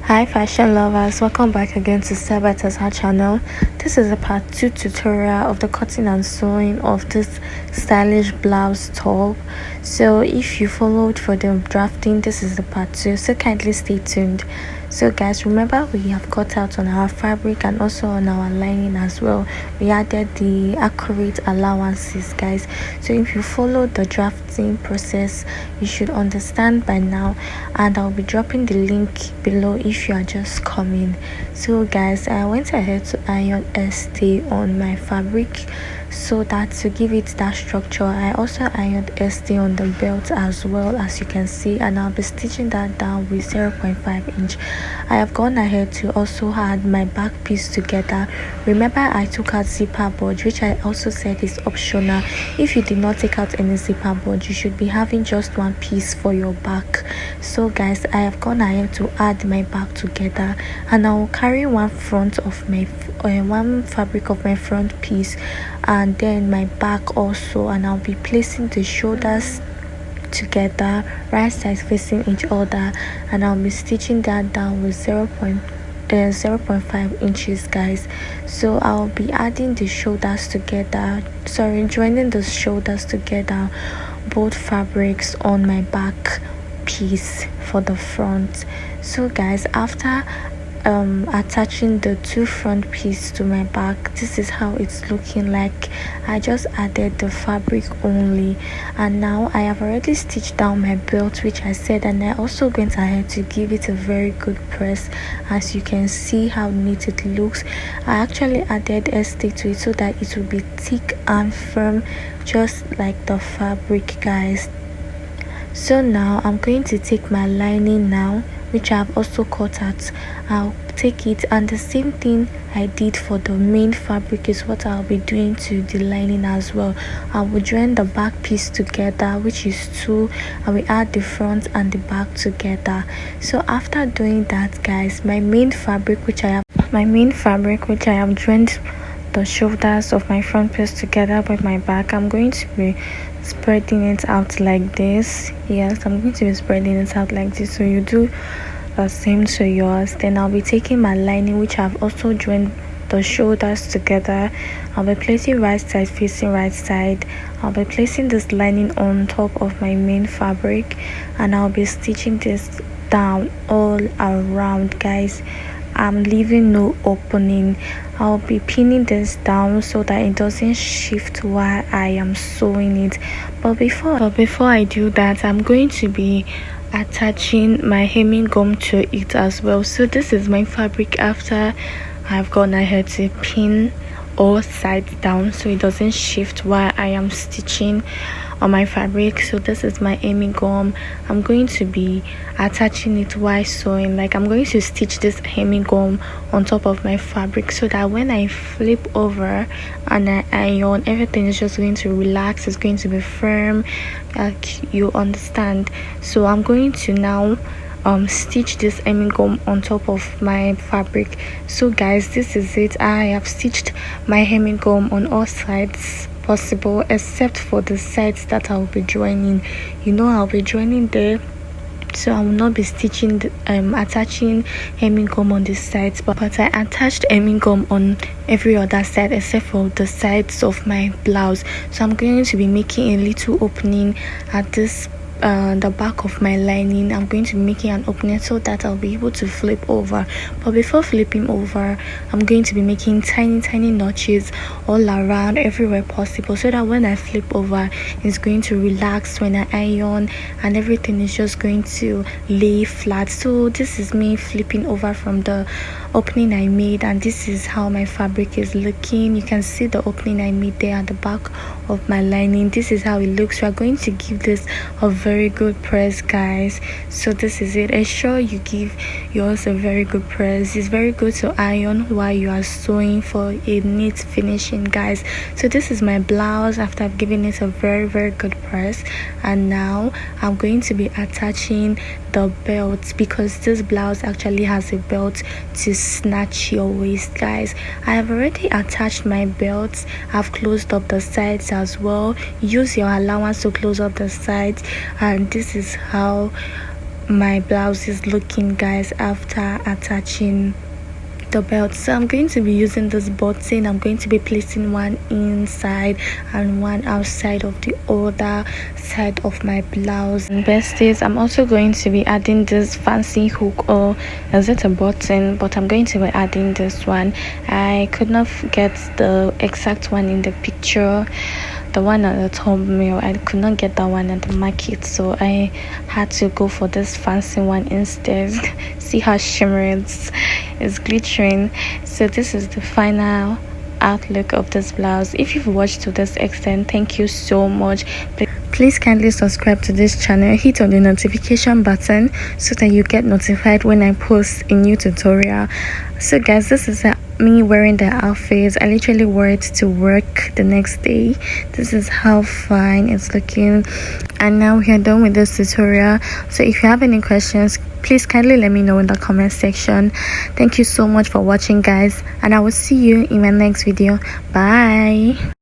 Hi fashion lovers, welcome back again to Sabatas our channel. This is a part 2 tutorial of the cutting and sewing of this stylish blouse top. So if you followed for the drafting, this is the part 2, so kindly stay tuned. So guys, remember we have cut out on our fabric and also on our lining as well. We added the accurate allowances, guys. So if you follow the drafting process, you should understand by now, and I'll be dropping the link below if you are just coming. So guys, I went ahead to iron ST on my fabric so that to give it that structure. I also ironed ST on the belt as well, as you can see, and I'll be stitching that down with 0.5 inch. I have gone ahead to also add my back piece together. Remember, I took out zipper bodge, which I also said is optional. If you did not take out any zipper bodge, you should be having just one piece for your back. So guys, I have gone ahead to add my back together, and I will carry one front of my one fabric of my front piece and then my back also, and I'll be placing the shoulders together, right sides facing each other, and I'll be stitching that down with 0.5 inches, guys. So I'll be adding the shoulders together, joining the shoulders together, both fabrics on my back piece for the front. So guys, after attaching the two front piece to my back, this is how it's looking like. I just added the fabric only, and now I have already stitched down my belt, which I said, and I also went ahead to give it a very good press. As you can see how neat it looks, I actually added ST to it so that it will be thick and firm, just like the fabric, guys. So now I'm going to take my lining now, which I've also cut out. I'll take it, and the same thing I did for the main fabric is what I'll be doing to the lining as well. I will join the back piece together, which is 2. I will add the front and the back together. So after doing that, guys, my main fabric which I have joined the shoulders of my front piece together with my back, I'm going to be spreading it out like this. Yes, I'm going to be spreading it out like this, so you do the same to yours. Then I'll be taking my lining, which I've also joined the shoulders together. I'll be placing right side facing right side. I'll be placing this lining on top of my main fabric, and I'll be stitching this down all around, guys. I'm leaving no opening. I'll be pinning this down so that it doesn't shift while I am sewing it. But before I do that, I'm going to be attaching my hemming gum to it as well. So this is my fabric after I've gone ahead to pin all sides down so it doesn't shift while I am stitching on my fabric. So this is my hemming gum. I'm going to be attaching it while sewing. Like, I'm going to stitch this hemming gum on top of my fabric so that when I flip over and I iron, everything is just going to relax. It's going to be firm, like you understand. So I'm going to now stitch this hemming gum on top of my fabric. So guys, this is it. I have stitched my hemming gum on all sides possible, except for the sides that I'll be joining. I'll be joining there, so I will not be stitching attaching hemming gum on this side, but I attached hemming gum on every other side except for the sides of my blouse. So I'm going to be making a little opening at this the back of my lining. I'm going to be making an opening so that I'll be able to flip over. But before flipping over, I'm going to be making tiny notches all around, everywhere possible, so that when I flip over, it's going to relax when I iron, and everything is just going to lay flat. So this is me flipping over from the opening I made, and this is how my fabric is looking. You can see the opening I made there at the back of my lining. This is how it looks. We are going to give this a very good press, guys. So this is it. Ensure you give yours a very good press. It's very good to iron while you are sewing for a neat finishing, guys. So this is my blouse after I've given it a very good press, and now I'm going to be attaching the belt, because this blouse actually has a belt to snatch your waist, guys. I have already attached my belts. I've closed up the sides as well. Use your allowance to close up the sides, and this is how my blouse is looking, guys, after attaching the belt. So I'm going to be using this button. I'm going to be placing one inside and one outside of the other side of my blouse. And besties, I'm also going to be adding this fancy hook, or is it a button, but I'm going to be adding this one. I could not get the exact one in the picture, the one at the thumbnail. I could not get that one at the market, so I had to go for this fancy one instead. See how shimmery it's glittering. So this is the final outlook of this blouse. If you've watched to this extent, thank you so much. Please kindly subscribe to this channel, hit on the notification button so that you get notified when I post a new tutorial. So guys, this is me wearing the outfit. I literally wore it to work the next day. This is how fine it's looking. And now we are done with this tutorial. So if you have any questions, please kindly let me know in the comment section. Thank you so much for watching, guys, and I will see you in my next video. Bye.